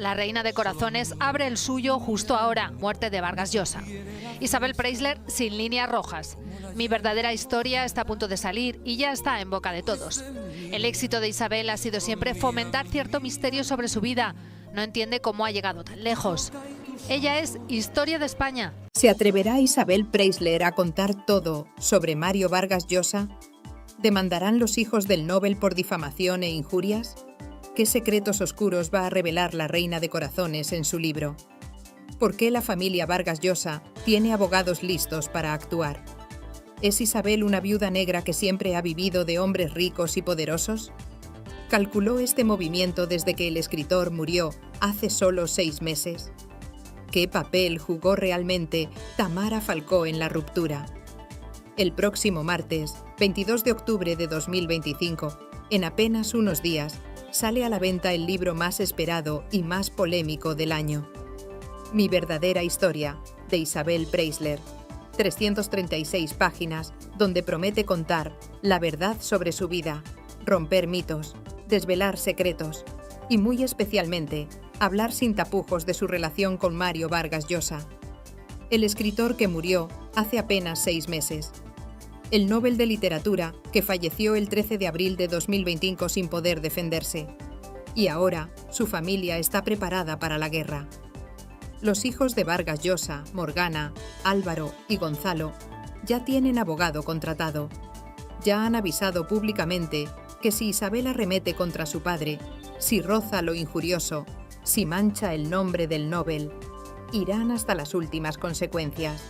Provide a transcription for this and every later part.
La reina de corazones abre el suyo justo ahora, muerte de Vargas Llosa. Isabel Preisler sin líneas rojas. Mi verdadera historia está a punto de salir y ya está en boca de todos. El éxito de Isabel ha sido siempre fomentar cierto misterio sobre su vida. No entiende cómo ha llegado tan lejos. Ella es Historia de España. ¿Se atreverá Isabel Preisler a contar todo sobre Mario Vargas Llosa? ¿Demandarán los hijos del Nobel por difamación e injurias? ¿Qué secretos oscuros va a revelar la reina de corazones en su libro? ¿Por qué la familia Vargas Llosa tiene abogados listos para actuar? ¿Es Isabel una viuda negra que siempre ha vivido de hombres ricos y poderosos? ¿Calculó este movimiento desde que el escritor murió hace solo 6 meses? ¿Qué papel jugó realmente Tamara Falcó en la ruptura? El próximo martes, 22 de octubre de 2025, en apenas unos días, sale a la venta el libro más esperado y más polémico del año. Mi verdadera historia, de Isabel Preisler. 336 páginas, donde promete contar la verdad sobre su vida, romper mitos, desvelar secretos y, muy especialmente, hablar sin tapujos de su relación con Mario Vargas Llosa, el escritor que murió hace apenas 6 meses. El Nobel de Literatura, que falleció el 13 de abril de 2025 sin poder defenderse. Y ahora, su familia está preparada para la guerra. Los hijos de Vargas Llosa, Morgana, Álvaro y Gonzalo ya tienen abogado contratado. Ya han avisado públicamente que si Isabel arremete contra su padre, si roza lo injurioso, si mancha el nombre del Nobel, irán hasta las últimas consecuencias.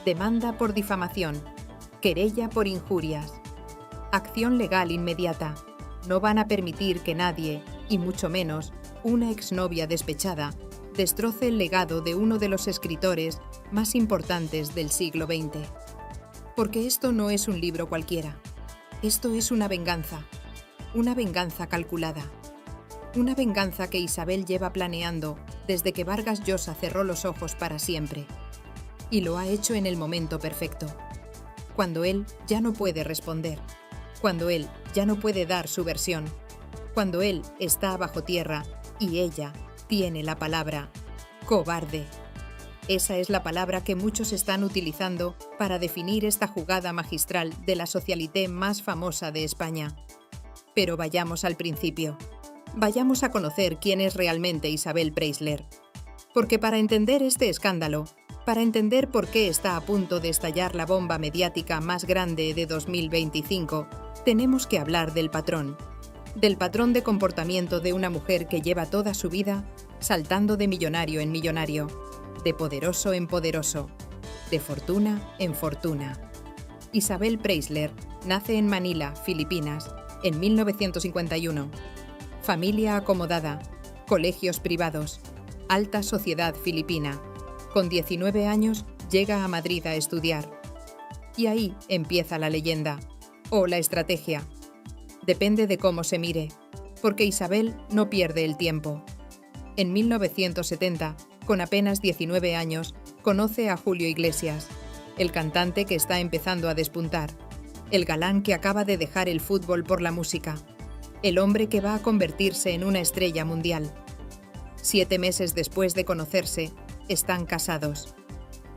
Demanda por difamación. Querella por injurias. Acción legal inmediata. No van a permitir que nadie, y mucho menos una exnovia despechada, destroce el legado de uno de los escritores más importantes del siglo XX. Porque esto no es un libro cualquiera. Esto es una venganza calculada. Una venganza que Isabel lleva planeando desde que Vargas Llosa cerró los ojos para siempre. Y lo ha hecho en el momento perfecto. Cuando él ya no puede responder, cuando él ya no puede dar su versión, cuando él está bajo tierra y ella tiene la palabra cobarde. Esa es la palabra que muchos están utilizando para definir esta jugada magistral de la socialité más famosa de España. Pero vayamos al principio. Vayamos a conocer quién es realmente Isabel Preisler. Porque para entender este escándalo, para entender por qué está a punto de estallar la bomba mediática más grande de 2025, tenemos que hablar del patrón de comportamiento de una mujer que lleva toda su vida saltando de millonario en millonario, de poderoso en poderoso, de fortuna en fortuna. Isabel Preisler nace en Manila, Filipinas, en 1951. Familia acomodada, colegios privados, alta sociedad filipina. Con 19 años llega a Madrid a estudiar. Y ahí empieza la leyenda, o la estrategia. Depende de cómo se mire, porque Isabel no pierde el tiempo. En 1970, con apenas 19 años, conoce a Julio Iglesias, el cantante que está empezando a despuntar, el galán que acaba de dejar el fútbol por la música, el hombre que va a convertirse en una estrella mundial. 7 meses después de conocerse, están casados.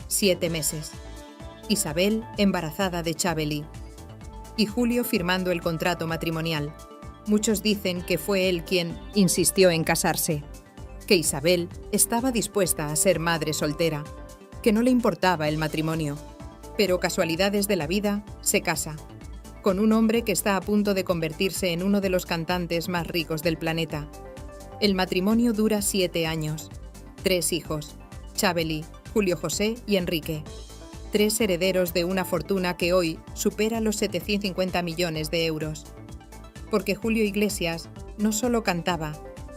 7 meses. Isabel embarazada de Chabeli. Y Julio firmando el contrato matrimonial. Muchos dicen que fue él quien insistió en casarse. Que Isabel estaba dispuesta a ser madre soltera. Que no le importaba el matrimonio. Pero casualidades de la vida, se casa. Con un hombre que está a punto de convertirse en uno de los cantantes más ricos del planeta. El matrimonio dura 7 años. 3 hijos. Chabeli, Julio José y Enrique. 3 herederos de una fortuna que hoy supera los 750 millones de euros. Porque Julio Iglesias no solo cantaba,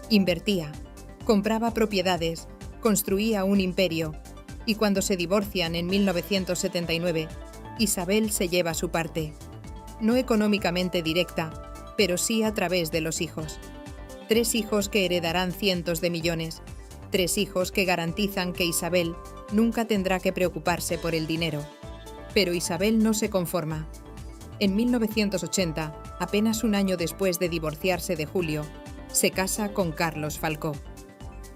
invertía, compraba propiedades, construía un imperio. Y cuando se divorcian en 1979, Isabel se lleva su parte. No económicamente directa, pero sí a través de los hijos. 3 hijos que heredarán cientos de millones. 3 hijos que garantizan que Isabel nunca tendrá que preocuparse por el dinero. Pero Isabel no se conforma. En 1980, apenas un año después de divorciarse de Julio, se casa con Carlos Falcó.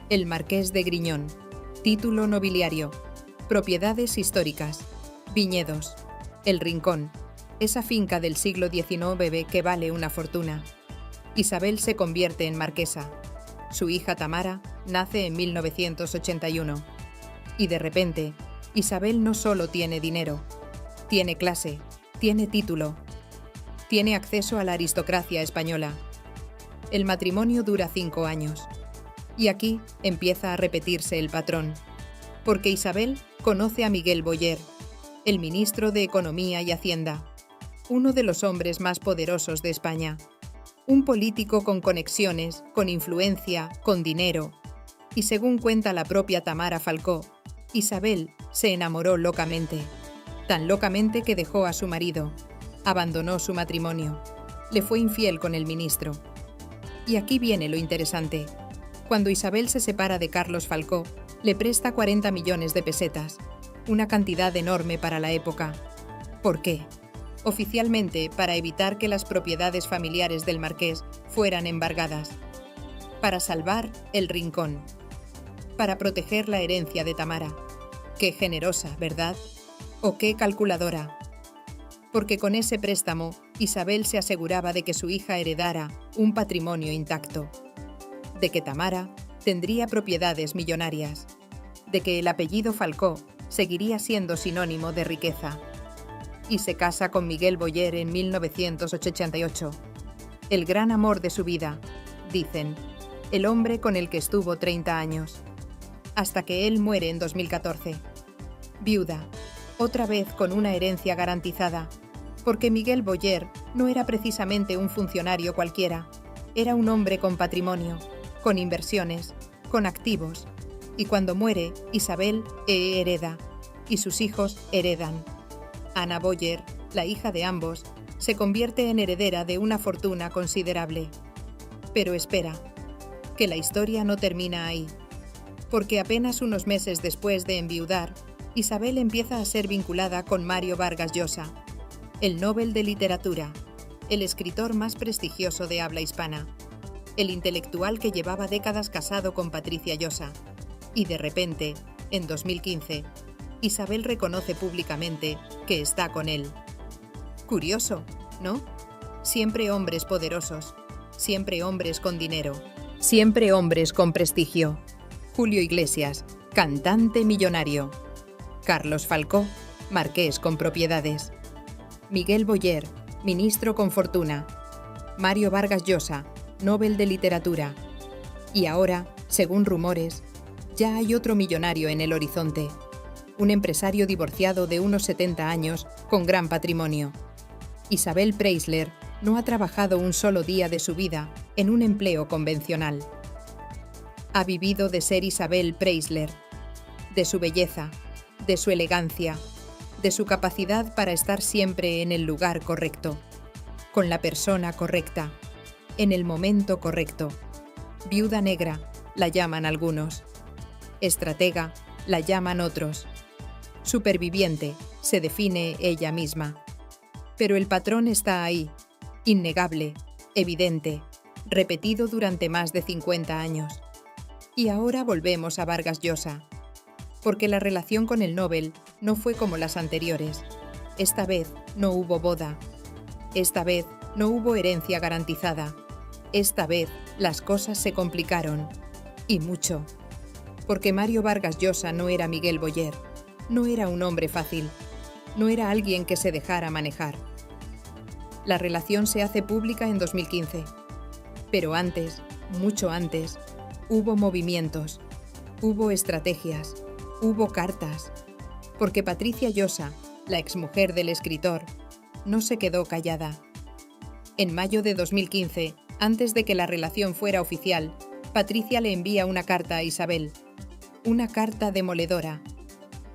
El Marqués de Griñón. Título nobiliario. Propiedades históricas. Viñedos. El Rincón. Esa finca del siglo XIX que vale una fortuna. Isabel se convierte en marquesa. Su hija Tamara nace en 1981. Y de repente, Isabel no solo tiene dinero, tiene clase, tiene título, tiene acceso a la aristocracia española. El matrimonio dura 5 años. Y aquí empieza a repetirse el patrón, porque Isabel conoce a Miguel Boyer, el ministro de Economía y Hacienda, uno de los hombres más poderosos de España, un político con conexiones, con influencia, con dinero. Y según cuenta la propia Tamara Falcó, Isabel se enamoró locamente, tan locamente que dejó a su marido, abandonó su matrimonio, le fue infiel con el ministro. Y aquí viene lo interesante. Cuando Isabel se separa de Carlos Falcó, le presta 40 millones de pesetas, una cantidad enorme para la época. ¿Por qué? Oficialmente para evitar que las propiedades familiares del marqués fueran embargadas, para salvar el Rincón, para proteger la herencia de Tamara. Qué generosa, ¿verdad? ¿O qué calculadora? Porque con ese préstamo, Isabel se aseguraba de que su hija heredara un patrimonio intacto, de que Tamara tendría propiedades millonarias, de que el apellido Falcó seguiría siendo sinónimo de riqueza. Y se casa con Miguel Boyer en 1988. El gran amor de su vida, dicen, el hombre con el que estuvo 30 años, hasta que él muere en 2014. Viuda, otra vez con una herencia garantizada, porque Miguel Boyer no era precisamente un funcionario cualquiera, era un hombre con patrimonio, con inversiones, con activos, y cuando muere, Isabel hereda, y sus hijos heredan. Ana Boyer, la hija de ambos, se convierte en heredera de una fortuna considerable. Pero espera, que la historia no termina ahí, porque apenas unos meses después de enviudar, Isabel empieza a ser vinculada con Mario Vargas Llosa, el Nobel de Literatura, el escritor más prestigioso de habla hispana, el intelectual que llevaba décadas casado con Patricia Llosa. Y de repente, en 2015, Isabel reconoce públicamente que está con él. Curioso, ¿no? Siempre hombres poderosos, siempre hombres con dinero, siempre hombres con prestigio. Julio Iglesias, cantante millonario. Carlos Falcó, marqués con propiedades. Miguel Boyer, ministro con fortuna. Mario Vargas Llosa, Nobel de Literatura. Y ahora, según rumores, ya hay otro millonario en el horizonte. Un empresario divorciado de unos 70 años con gran patrimonio. Isabel Preisler no ha trabajado un solo día de su vida en un empleo convencional. Ha vivido de ser Isabel Preisler, de su belleza, de su elegancia, de su capacidad para estar siempre en el lugar correcto, con la persona correcta, en el momento correcto. Viuda negra, la llaman algunos. Estratega, la llaman otros. Superviviente, se define ella misma. Pero el patrón está ahí, innegable, evidente, repetido durante más de 50 años. Y ahora volvemos a Vargas Llosa, porque la relación con el Nobel no fue como las anteriores. Esta vez no hubo boda. Esta vez no hubo herencia garantizada. Esta vez las cosas se complicaron. Y mucho. Porque Mario Vargas Llosa no era Miguel Boyer. No era un hombre fácil. No era alguien que se dejara manejar. La relación se hace pública en 2015. Pero antes, mucho antes, hubo movimientos, hubo estrategias, hubo cartas. Porque Patricia Llosa, la exmujer del escritor, no se quedó callada. En mayo de 2015, antes de que la relación fuera oficial, Patricia le envía una carta a Isabel. Una carta demoledora.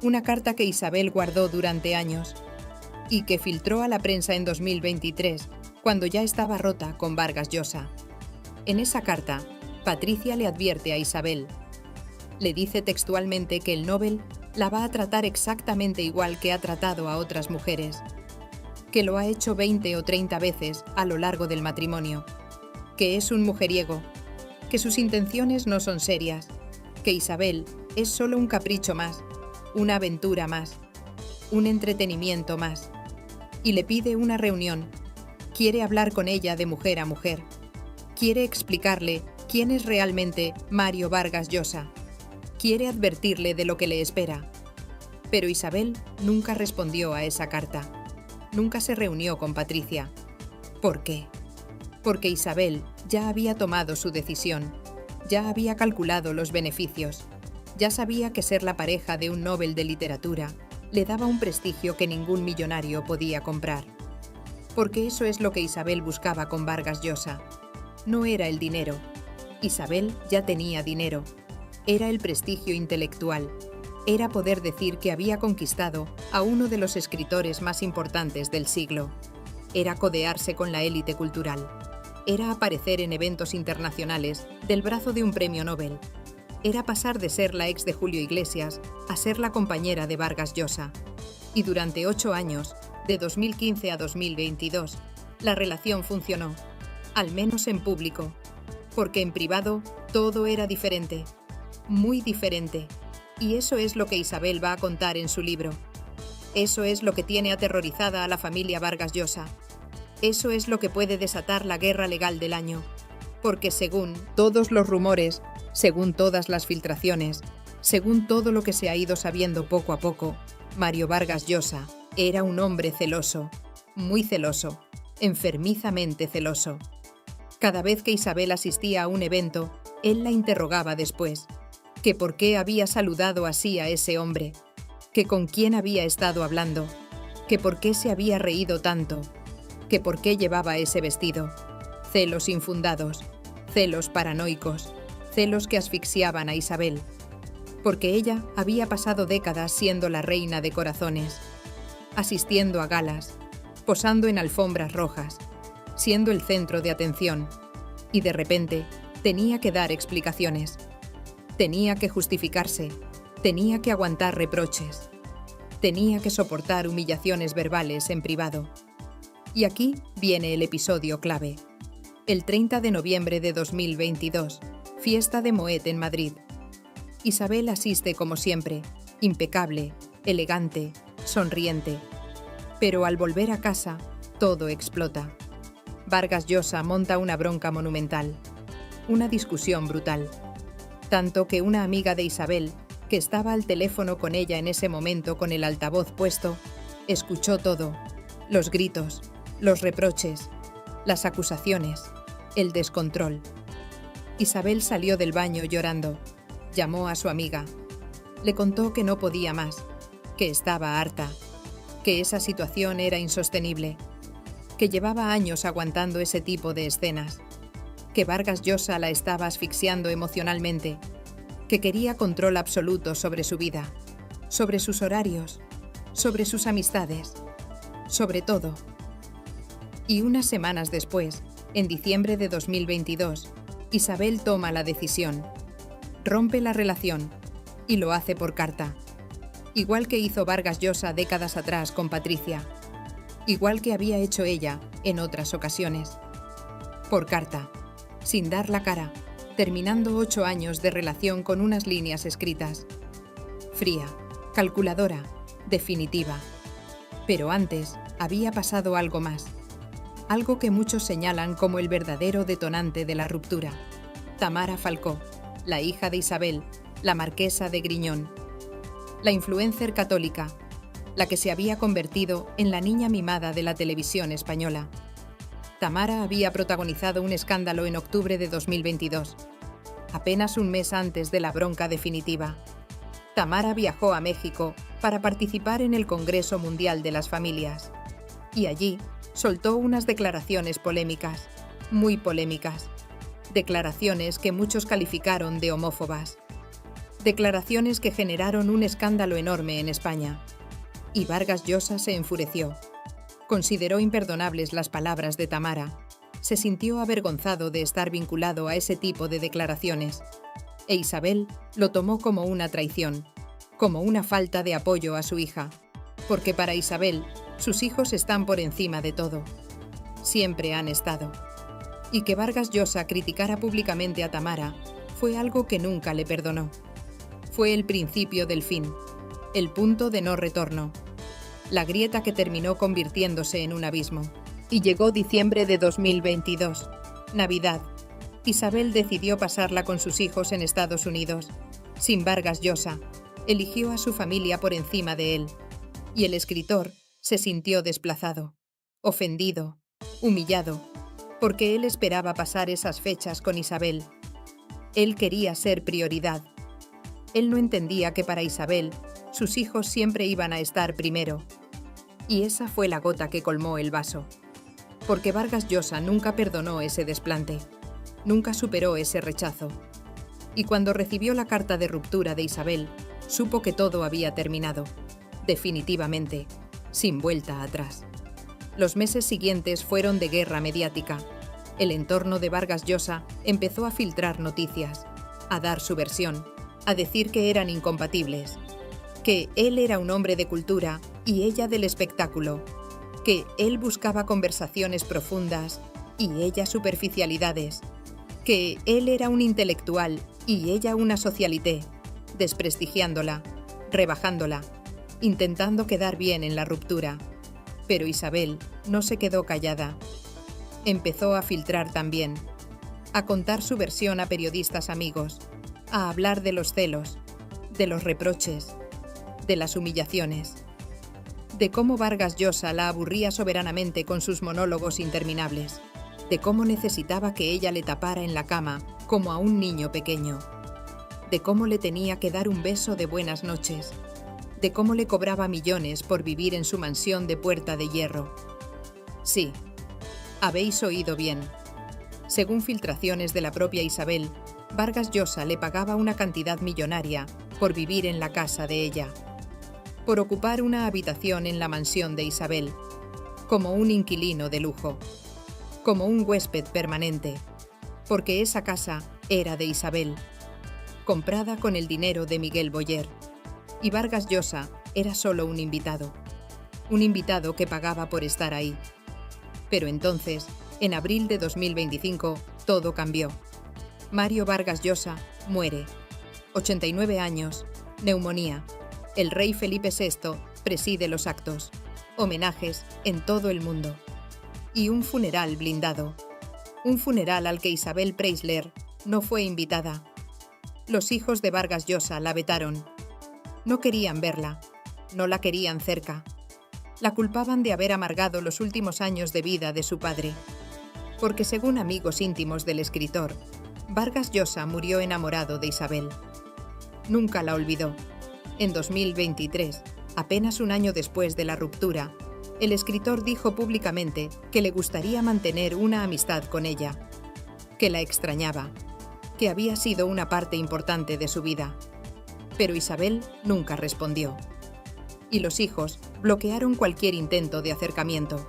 Una carta que Isabel guardó durante años y que filtró a la prensa en 2023, cuando ya estaba rota con Vargas Llosa. En esa carta, Patricia le advierte a Isabel. Le dice textualmente que el Nobel la va a tratar exactamente igual que ha tratado a otras mujeres, que lo ha hecho 20 o 30 veces a lo largo del matrimonio, que es un mujeriego, que sus intenciones no son serias, que Isabel es solo un capricho más, una aventura más, un entretenimiento más, y le pide una reunión. Quiere hablar con ella de mujer a mujer. Quiere explicarle quién es realmente Mario Vargas Llosa. Quiere advertirle de lo que le espera. Pero Isabel nunca respondió a esa carta. Nunca se reunió con Patricia. ¿Por qué? Porque Isabel ya había tomado su decisión. Ya había calculado los beneficios. Ya sabía que ser la pareja de un Nobel de literatura le daba un prestigio que ningún millonario podía comprar. Porque eso es lo que Isabel buscaba con Vargas Llosa. No era el dinero. Isabel ya tenía dinero. Era el prestigio intelectual. Era poder decir que había conquistado a uno de los escritores más importantes del siglo. Era codearse con la élite cultural. Era aparecer en eventos internacionales del brazo de un premio Nobel. Era pasar de ser la ex de Julio Iglesias a ser la compañera de Vargas Llosa. Y durante 8 años, de 2015 a 2022, la relación funcionó, al menos en público, porque en privado todo era diferente, muy diferente. Y eso es lo que Isabel va a contar en su libro. Eso es lo que tiene aterrorizada a la familia Vargas Llosa. Eso es lo que puede desatar la guerra legal del año. Porque según todos los rumores, según todas las filtraciones, según todo lo que se ha ido sabiendo poco a poco, Mario Vargas Llosa era un hombre celoso, muy celoso, enfermizamente celoso. Cada vez que Isabel asistía a un evento, él la interrogaba después, que por qué había saludado así a ese hombre, que con quién había estado hablando, que por qué se había reído tanto, que por qué llevaba ese vestido. Celos infundados, celos paranoicos, celos que asfixiaban a Isabel, porque ella había pasado décadas siendo la reina de corazones, asistiendo a galas, posando en alfombras rojas, siendo el centro de atención, y de repente tenía que dar explicaciones, tenía que justificarse, tenía que aguantar reproches, tenía que soportar humillaciones verbales en privado. Y aquí viene el episodio clave. El 30 de noviembre de 2022, fiesta de Moet en Madrid. Isabel asiste como siempre, impecable, elegante, sonriente. Pero al volver a casa, todo explota. Vargas Llosa monta una bronca monumental, una discusión brutal. Tanto que una amiga de Isabel, que estaba al teléfono con ella en ese momento con el altavoz puesto, escuchó todo, los gritos, los reproches, las acusaciones, el descontrol. Isabel salió del baño llorando, llamó a su amiga, le contó que no podía más, que estaba harta, que esa situación era insostenible, que llevaba años aguantando ese tipo de escenas, que Vargas Llosa la estaba asfixiando emocionalmente, que quería control absoluto sobre su vida, sobre sus horarios, sobre sus amistades, sobre todo. Y unas semanas después, en diciembre de 2022, Isabel toma la decisión, rompe la relación y lo hace por carta, igual que hizo Vargas Llosa décadas atrás con Patricia, igual que había hecho ella en otras ocasiones. Por carta, sin dar la cara, terminando 8 años de relación con unas líneas escritas. Fría, calculadora, definitiva. Pero antes había pasado algo más. Algo que muchos señalan como el verdadero detonante de la ruptura. Tamara Falcó, la hija de Isabel, la marquesa de Griñón. La influencer católica, la que se había convertido en la niña mimada de la televisión española. Tamara había protagonizado un escándalo en octubre de 2022, apenas un mes antes de la bronca definitiva. Tamara viajó a México para participar en el Congreso Mundial de las Familias, y allí soltó unas declaraciones polémicas, muy polémicas, declaraciones que muchos calificaron de homófobas, declaraciones que generaron un escándalo enorme en España. Y Vargas Llosa se enfureció. Consideró imperdonables las palabras de Tamara. Se sintió avergonzado de estar vinculado a ese tipo de declaraciones. E Isabel lo tomó como una traición, como una falta de apoyo a su hija. Porque para Isabel, sus hijos están por encima de todo. Siempre han estado. Y que Vargas Llosa criticara públicamente a Tamara fue algo que nunca le perdonó. Fue el principio del fin, el punto de no retorno, la grieta que terminó convirtiéndose en un abismo. Y llegó diciembre de 2022, Navidad. Isabel decidió pasarla con sus hijos en Estados Unidos. Sin Vargas Llosa, eligió a su familia por encima de él. Y el escritor se sintió desplazado, ofendido, humillado, porque él esperaba pasar esas fechas con Isabel. Él quería ser prioridad. Él no entendía que para Isabel, sus hijos siempre iban a estar primero. Y esa fue la gota que colmó el vaso. Porque Vargas Llosa nunca perdonó ese desplante, nunca superó ese rechazo. Y cuando recibió la carta de ruptura de Isabel, supo que todo había terminado, definitivamente, sin vuelta atrás. Los meses siguientes fueron de guerra mediática. El entorno de Vargas Llosa empezó a filtrar noticias, a dar su versión, a decir que eran incompatibles, que él era un hombre de cultura y ella del espectáculo, que él buscaba conversaciones profundas y ella superficialidades, que él era un intelectual y ella una socialité, desprestigiándola, rebajándola, intentando quedar bien en la ruptura. Pero Isabel no se quedó callada. Empezó a filtrar también, a contar su versión a periodistas amigos, a hablar de los celos, de los reproches, de las humillaciones, de cómo Vargas Llosa la aburría soberanamente con sus monólogos interminables, de cómo necesitaba que ella le tapara en la cama como a un niño pequeño, de cómo le tenía que dar un beso de buenas noches, de cómo le cobraba millones por vivir en su mansión de Puerta de Hierro. Sí, habéis oído bien. Según filtraciones de la propia Isabel, Vargas Llosa le pagaba una cantidad millonaria por vivir en la casa de ella, por ocupar una habitación en la mansión de Isabel, como un inquilino de lujo, como un huésped permanente, porque esa casa era de Isabel, comprada con el dinero de Miguel Boyer, y Vargas Llosa era solo un invitado que pagaba por estar ahí. Pero entonces, en abril de 2025, todo cambió. Mario Vargas Llosa muere. 89 años, neumonía. El rey Felipe VI preside los actos, homenajes en todo el mundo. Y un funeral blindado. Un funeral al que Isabel Preisler no fue invitada. Los hijos de Vargas Llosa la vetaron. No querían verla, no la querían cerca. La culpaban de haber amargado los últimos años de vida de su padre. Porque según amigos íntimos del escritor, Vargas Llosa murió enamorado de Isabel. Nunca la olvidó. En 2023, apenas un año después de la ruptura, el escritor dijo públicamente que le gustaría mantener una amistad con ella, que la extrañaba, que había sido una parte importante de su vida. Pero Isabel nunca respondió. Y los hijos bloquearon cualquier intento de acercamiento.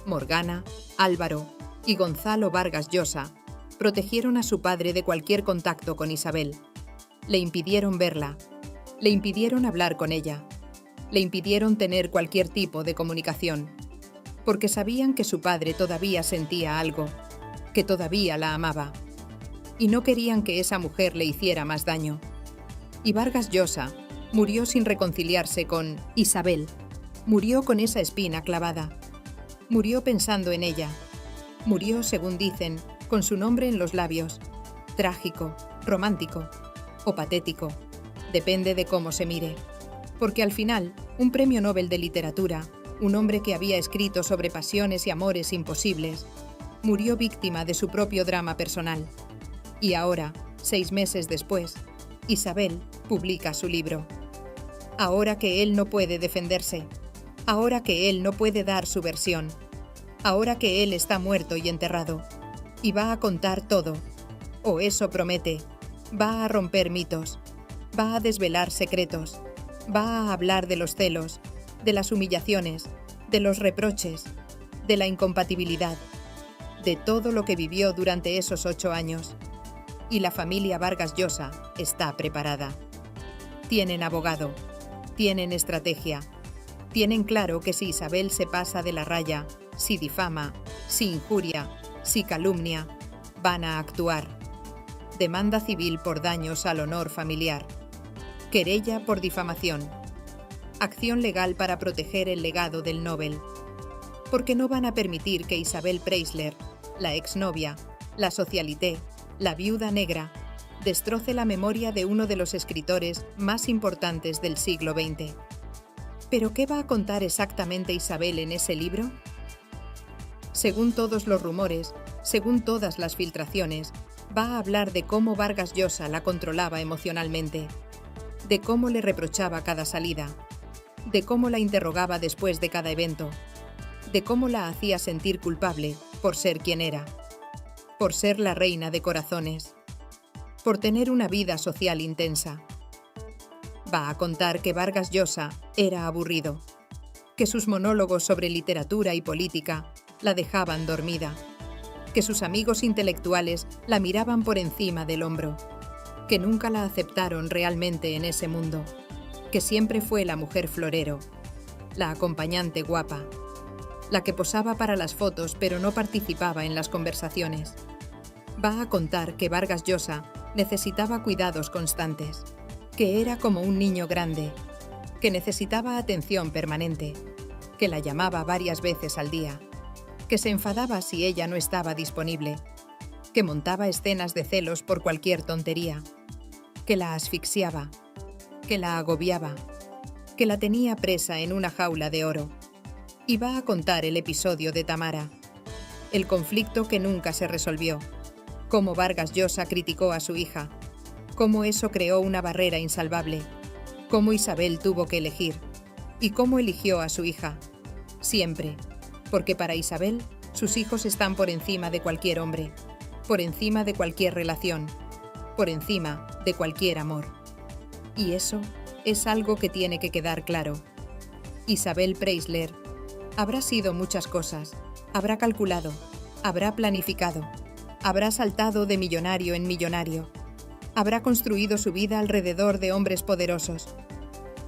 Morgana, Álvaro y Gonzalo Vargas Llosa protegieron a su padre de cualquier contacto con Isabel. Le impidieron verla, le impidieron hablar con ella, le impidieron tener cualquier tipo de comunicación, porque sabían que su padre todavía sentía algo, que todavía la amaba, y no querían que esa mujer le hiciera más daño. Y Vargas Llosa murió sin reconciliarse con Isabel, murió con esa espina clavada, murió pensando en ella, murió, según dicen, con su nombre en los labios, trágico, romántico o patético, depende de cómo se mire, porque al final, un premio Nobel de literatura, un hombre que había escrito sobre pasiones y amores imposibles, murió víctima de su propio drama personal. Y ahora, 6 meses después, Isabel publica su libro. Ahora que él no puede defenderse, ahora que él no puede dar su versión, ahora que él está muerto y enterrado, y va a contar todo, o eso promete, va a romper mitos, va a desvelar secretos, va a hablar de los celos, de las humillaciones, de los reproches, de la incompatibilidad, de todo lo que vivió durante esos 8 años. Y la familia Vargas Llosa está preparada. Tienen abogado, tienen estrategia, tienen claro que si Isabel se pasa de la raya, si difama, si injuria, si calumnia, van a actuar. Demanda civil por daños al honor familiar. Querella por difamación. Acción legal para proteger el legado del Nobel. Porque no van a permitir que Isabel Preisler, la exnovia, la socialité, la viuda negra, destroce la memoria de uno de los escritores más importantes del siglo XX. ¿Pero qué va a contar exactamente Isabel en ese libro? Según todos los rumores, según todas las filtraciones, va a hablar de cómo Vargas Llosa la controlaba emocionalmente, de cómo le reprochaba cada salida, de cómo la interrogaba después de cada evento, de cómo la hacía sentir culpable por ser quien era, por ser la reina de corazones, por tener una vida social intensa. Va a contar que Vargas Llosa era aburrido, que sus monólogos sobre literatura y política la dejaban dormida, que sus amigos intelectuales la miraban por encima del hombro, que nunca la aceptaron realmente en ese mundo, que siempre fue la mujer florero, la acompañante guapa, la que posaba para las fotos pero no participaba en las conversaciones. Va a contar que Vargas Llosa necesitaba cuidados constantes, que era como un niño grande, que necesitaba atención permanente, que la llamaba varias veces al día, que se enfadaba si ella no estaba disponible, que montaba escenas de celos por cualquier tontería, que la asfixiaba, que la agobiaba, que la tenía presa en una jaula de oro. Y va a contar el episodio de Tamara, el conflicto que nunca se resolvió, cómo Vargas Llosa criticó a su hija, cómo eso creó una barrera insalvable, cómo Isabel tuvo que elegir y cómo eligió a su hija. Siempre, porque para Isabel sus hijos están por encima de cualquier hombre, por encima de cualquier relación, por encima de cualquier amor. Y eso es algo que tiene que quedar claro. Isabel Preisler habrá sido muchas cosas, habrá calculado, habrá planificado, habrá saltado de millonario en millonario, habrá construido su vida alrededor de hombres poderosos,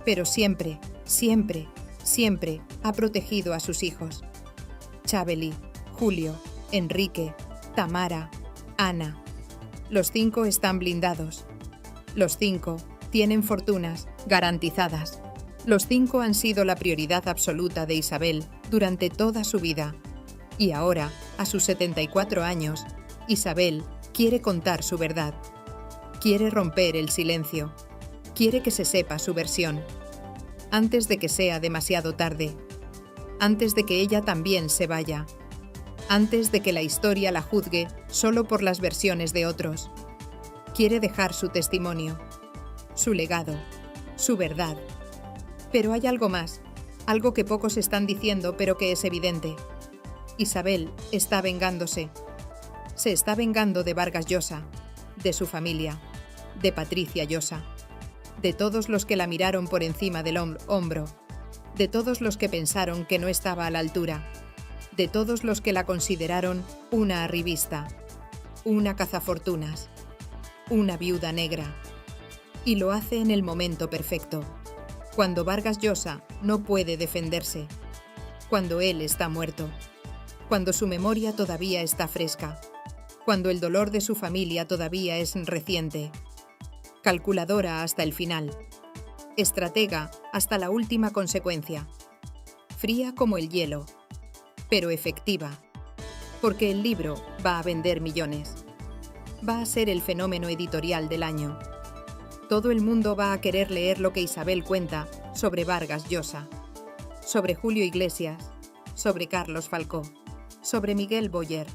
pero siempre, siempre, siempre ha protegido a sus hijos. Chabeli, Julio, Enrique, Tamara, Ana. Los 5 están blindados. Los 5 tienen fortunas garantizadas. Los 5 han sido la prioridad absoluta de Isabel durante toda su vida. Y ahora, a sus 74 años, Isabel quiere contar su verdad. Quiere romper el silencio. Quiere que se sepa su versión. Antes de que sea demasiado tarde. Antes de que ella también se vaya. Antes de que la historia la juzgue solo por las versiones de otros. Quiere dejar su testimonio, su legado, su verdad. Pero hay algo más, algo que pocos están diciendo pero que es evidente. Isabel está vengándose. Se está vengando de Vargas Llosa, de su familia, de Patricia Llosa, de todos los que la miraron por encima del hombro, de todos los que pensaron que no estaba a la altura, de todos los que la consideraron una arribista, una cazafortunas, una viuda negra. Y lo hace en el momento perfecto, cuando Vargas Llosa no puede defenderse, cuando él está muerto, cuando su memoria todavía está fresca, cuando el dolor de su familia todavía es reciente. Calculadora hasta el final, estratega hasta la última consecuencia, fría como el hielo, pero efectiva, porque el libro va a vender millones. Va a ser el fenómeno editorial del año. Todo el mundo va a querer leer lo que Isabel cuenta sobre Vargas Llosa, sobre Julio Iglesias, sobre Carlos Falcó, sobre Miguel Boyer,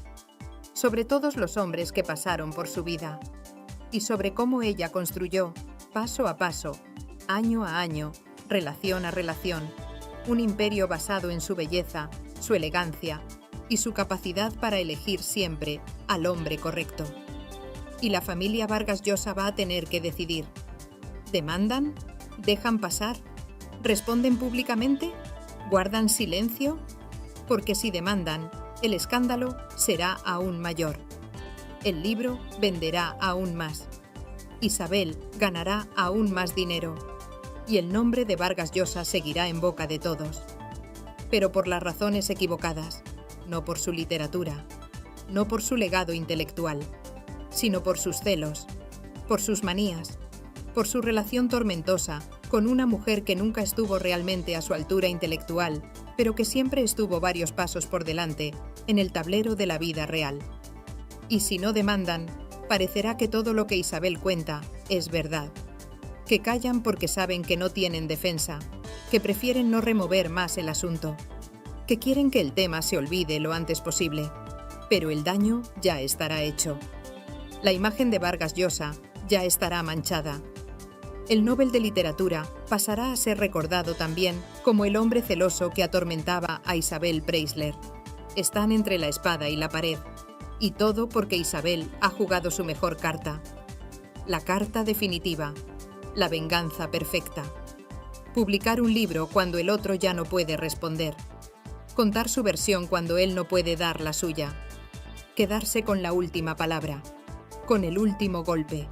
sobre todos los hombres que pasaron por su vida y sobre cómo ella construyó, paso a paso, año a año, relación a relación, un imperio basado en su belleza, su elegancia y su capacidad para elegir siempre al hombre correcto. Y la familia Vargas Llosa va a tener que decidir. ¿Demandan? ¿Dejan pasar? ¿Responden públicamente? ¿Guardan silencio? Porque si demandan, el escándalo será aún mayor. El libro venderá aún más. Isabel ganará aún más dinero. Y el nombre de Vargas Llosa seguirá en boca de todos. Pero por las razones equivocadas, no por su literatura, no por su legado intelectual, sino por sus celos, por sus manías, por su relación tormentosa con una mujer que nunca estuvo realmente a su altura intelectual, pero que siempre estuvo varios pasos por delante en el tablero de la vida real. Y si no demandan, parecerá que todo lo que Isabel cuenta es verdad, que callan porque saben que no tienen defensa, que prefieren no remover más el asunto, que quieren que el tema se olvide lo antes posible, pero el daño ya estará hecho. La imagen de Vargas Llosa ya estará manchada. El Nobel de Literatura pasará a ser recordado también como el hombre celoso que atormentaba a Isabel Preisler. Están entre la espada y la pared, y todo porque Isabel ha jugado su mejor carta. La carta definitiva, la venganza perfecta. Publicar un libro cuando el otro ya no puede responder. Contar su versión cuando él no puede dar la suya. Quedarse con la última palabra, con el último golpe,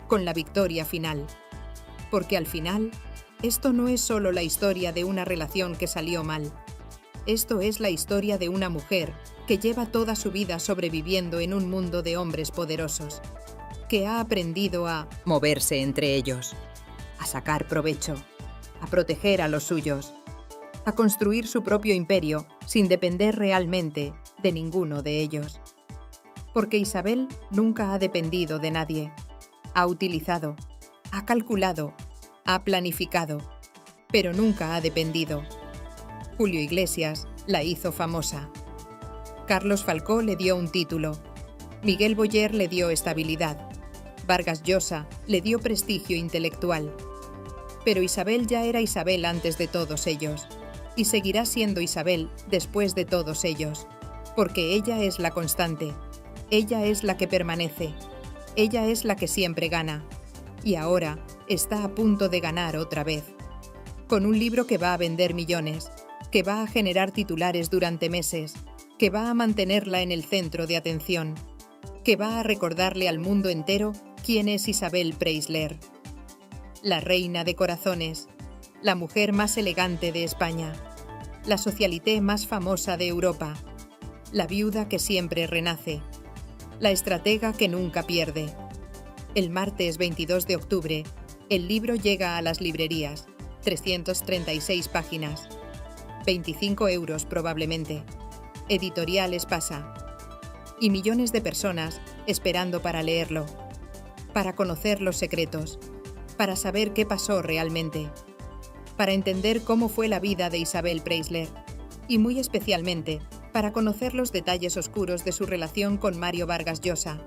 con la victoria final. Porque al final, esto no es solo la historia de una relación que salió mal. Esto es la historia de una mujer que lleva toda su vida sobreviviendo en un mundo de hombres poderosos, que ha aprendido a moverse entre ellos, a sacar provecho, a proteger a los suyos, a construir su propio imperio sin depender realmente de ninguno de ellos. Porque Isabel nunca ha dependido de nadie. Ha utilizado, ha calculado, ha planificado, pero nunca ha dependido. Julio Iglesias la hizo famosa. Carlos Falcó le dio un título. Miguel Boyer le dio estabilidad. Vargas Llosa le dio prestigio intelectual. Pero Isabel ya era Isabel antes de todos ellos, y seguirá siendo Isabel después de todos ellos, porque ella es la constante, ella es la que permanece, ella es la que siempre gana, y ahora está a punto de ganar otra vez, con un libro que va a vender millones, que va a generar titulares durante meses, que va a mantenerla en el centro de atención, que va a recordarle al mundo entero quién es Isabel Preisler. La reina de corazones, la mujer más elegante de España, la socialité más famosa de Europa, la viuda que siempre renace, la estratega que nunca pierde. El martes 22 de octubre, el libro llega a las librerías, 336 páginas, 25 euros probablemente. Editorial Espasa. Y millones de personas esperando para leerlo, para conocer los secretos, para saber qué pasó realmente, para entender cómo fue la vida de Isabel Preisler y muy especialmente para conocer los detalles oscuros de su relación con Mario Vargas Llosa.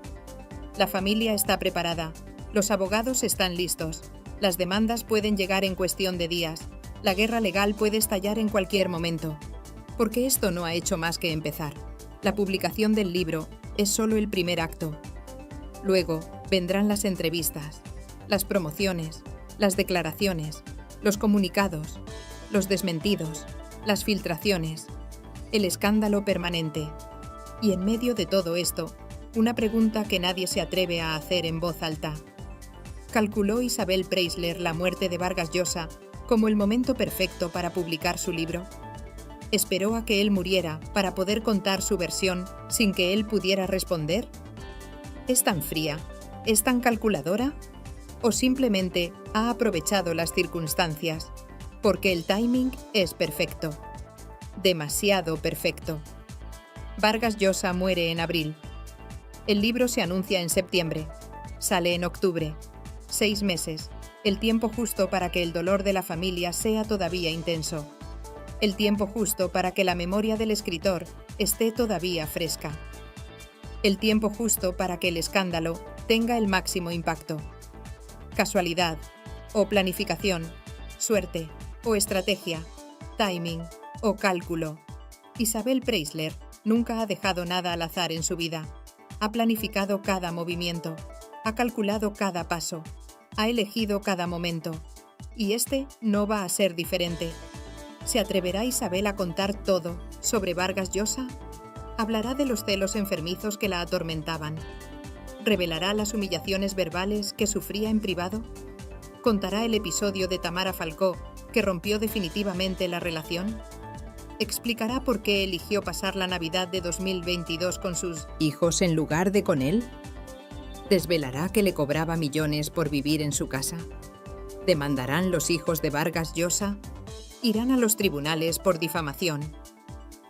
La familia está preparada, los abogados están listos, las demandas pueden llegar en cuestión de días, la guerra legal puede estallar en cualquier momento, porque esto no ha hecho más que empezar. La publicación del libro es solo el primer acto. Luego vendrán las entrevistas, las promociones, las declaraciones, los comunicados, los desmentidos, las filtraciones, el escándalo permanente. Y en medio de todo esto, una pregunta que nadie se atreve a hacer en voz alta. ¿Calculó Isabel Preisler la muerte de Vargas Llosa como el momento perfecto para publicar su libro? ¿Esperó a que él muriera para poder contar su versión sin que él pudiera responder? ¿Es tan fría? ¿Es tan calculadora? ¿O simplemente ha aprovechado las circunstancias? Porque el timing es perfecto. Demasiado perfecto. Vargas Llosa muere en abril. El libro se anuncia en septiembre. Sale en octubre. 6 meses. El tiempo justo para que el dolor de la familia sea todavía intenso. El tiempo justo para que la memoria del escritor esté todavía fresca. El tiempo justo para que el escándalo tenga el máximo impacto. Casualidad, o planificación, suerte, o estrategia, timing, o cálculo. Isabel Preisler nunca ha dejado nada al azar en su vida. Ha planificado cada movimiento, ha calculado cada paso, ha elegido cada momento. Y este no va a ser diferente. ¿Se atreverá Isabel a contar todo sobre Vargas Llosa? ¿Hablará de los celos enfermizos que la atormentaban? ¿Revelará las humillaciones verbales que sufría en privado? ¿Contará el episodio de Tamara Falcó que rompió definitivamente la relación? ¿Explicará por qué eligió pasar la Navidad de 2022 con sus hijos en lugar de con él? ¿Desvelará que le cobraba millones por vivir en su casa? ¿Demandarán los hijos de Vargas Llosa? ¿Irán a los tribunales por difamación?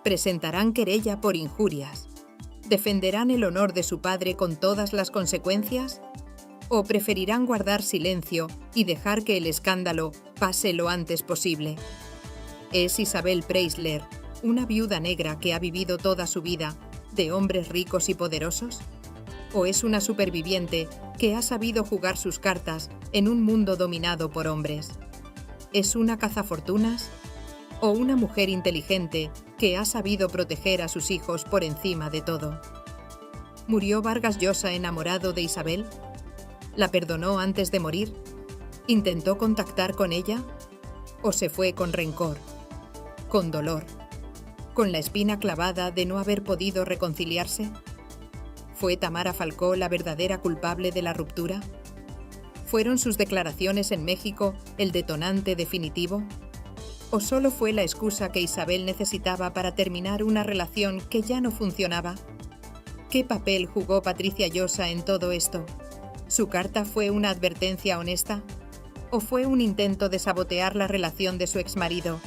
¿Presentarán querella por injurias? ¿Defenderán el honor de su padre con todas las consecuencias? ¿O preferirán guardar silencio y dejar que el escándalo pase lo antes posible? ¿Es Isabel Preisler una viuda negra que ha vivido toda su vida de hombres ricos y poderosos? ¿O es una superviviente que ha sabido jugar sus cartas en un mundo dominado por hombres? ¿Es una cazafortunas? ¿O una mujer inteligente que ha sabido proteger a sus hijos por encima de todo? ¿Murió Vargas Llosa enamorado de Isabel? ¿La perdonó antes de morir? ¿Intentó contactar con ella? ¿O se fue con rencor, con dolor, con la espina clavada de no haber podido reconciliarse? ¿Fue Tamara Falcó la verdadera culpable de la ruptura? ¿Fueron sus declaraciones en México el detonante definitivo? ¿O solo fue la excusa que Isabel necesitaba para terminar una relación que ya no funcionaba? ¿Qué papel jugó Patricia Llosa en todo esto? ¿Su carta fue una advertencia honesta? ¿O fue un intento de sabotear la relación de su exmarido?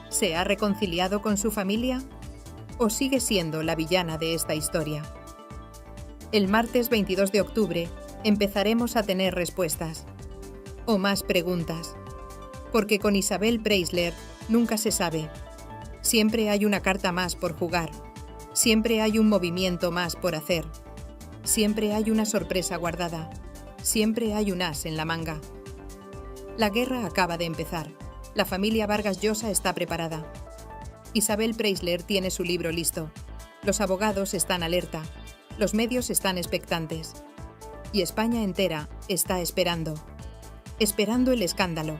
¿Se ha reconciliado con su familia? ¿O sigue siendo la villana de esta historia? El martes 22 de octubre empezaremos a tener respuestas. O más preguntas. Porque con Isabel Preisler nunca se sabe. Siempre hay una carta más por jugar. Siempre hay un movimiento más por hacer. Siempre hay una sorpresa guardada. Siempre hay un as en la manga. La guerra acaba de empezar. La familia Vargas Llosa está preparada. Isabel Preisler tiene su libro listo. Los abogados están alerta. Los medios están expectantes. Y España entera está esperando. Esperando el escándalo.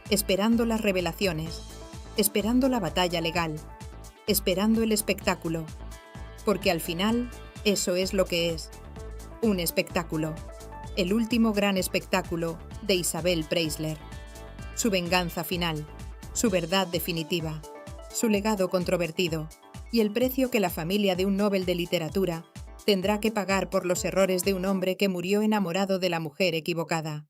Esperando las revelaciones. Esperando la batalla legal. Esperando el espectáculo. Porque al final, eso es lo que es. Un espectáculo. El último gran espectáculo de Isabel Preisler. Su venganza final. Su verdad definitiva. Su legado controvertido. Y el precio que la familia de un Nobel de Literatura tendrá que pagar por los errores de un hombre que murió enamorado de la mujer equivocada.